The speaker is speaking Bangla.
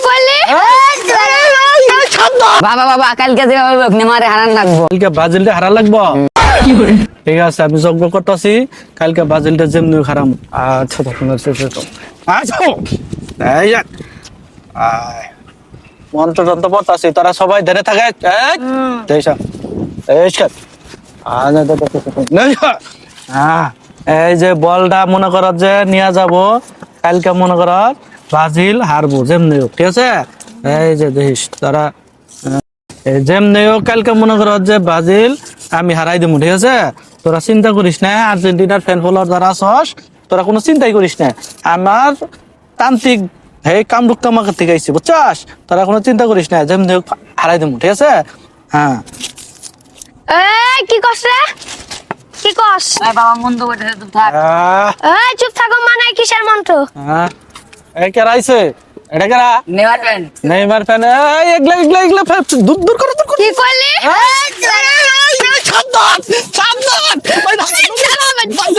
করলি? বাবা বাবা কালকে যে নেমারে হারান লাগবো। কালকে ব্রাজিলটা হারা লাগবো। ঠিক আছে আমি যজ্ঞ করতেছি কালকে ব্রাজিলটা যেমনি হারাম। আচ্ছা তখন মন্ত্র যন্ত্র পড়তাছি তোরা সবাই ধরে থাকে। এই যে বলটা মনে কর যে নিয়ে যাব কালকে মনে কর ব্রাজিল হারবো যেমনি হোক, ঠিক আছে। এই যে দেখিস তোরা যেমনি হোক কালকে মনে কর যে ব্রাজিল আমি হারাই দেবো, ঠিক আছে। তোরা চিন্তা করিস না, আর্জেন্টিনার ফ্যান ফলোয়ার যারা আছস তোরা কোনো চিন্তাই করিস না। আমার তান্ত্রিক হে কামরুক তামাকের থেকে আইসি বুঝছস, তোরা কোনো চিন্তা করিস না, যেমনি হোক হারাই দেবো, ঠিক আছে। হ্যাঁ এই কি কস রে? কি কস? বাবা মন্দ করে চুপ থাক। এই চুপ থাকো মানে কিসের মন্ত্র? এই কে রাইছে এটা কেরা? Neymar pant. Neymar fan. এগলা এগলা এগলা দূর দূর করে কি করলি?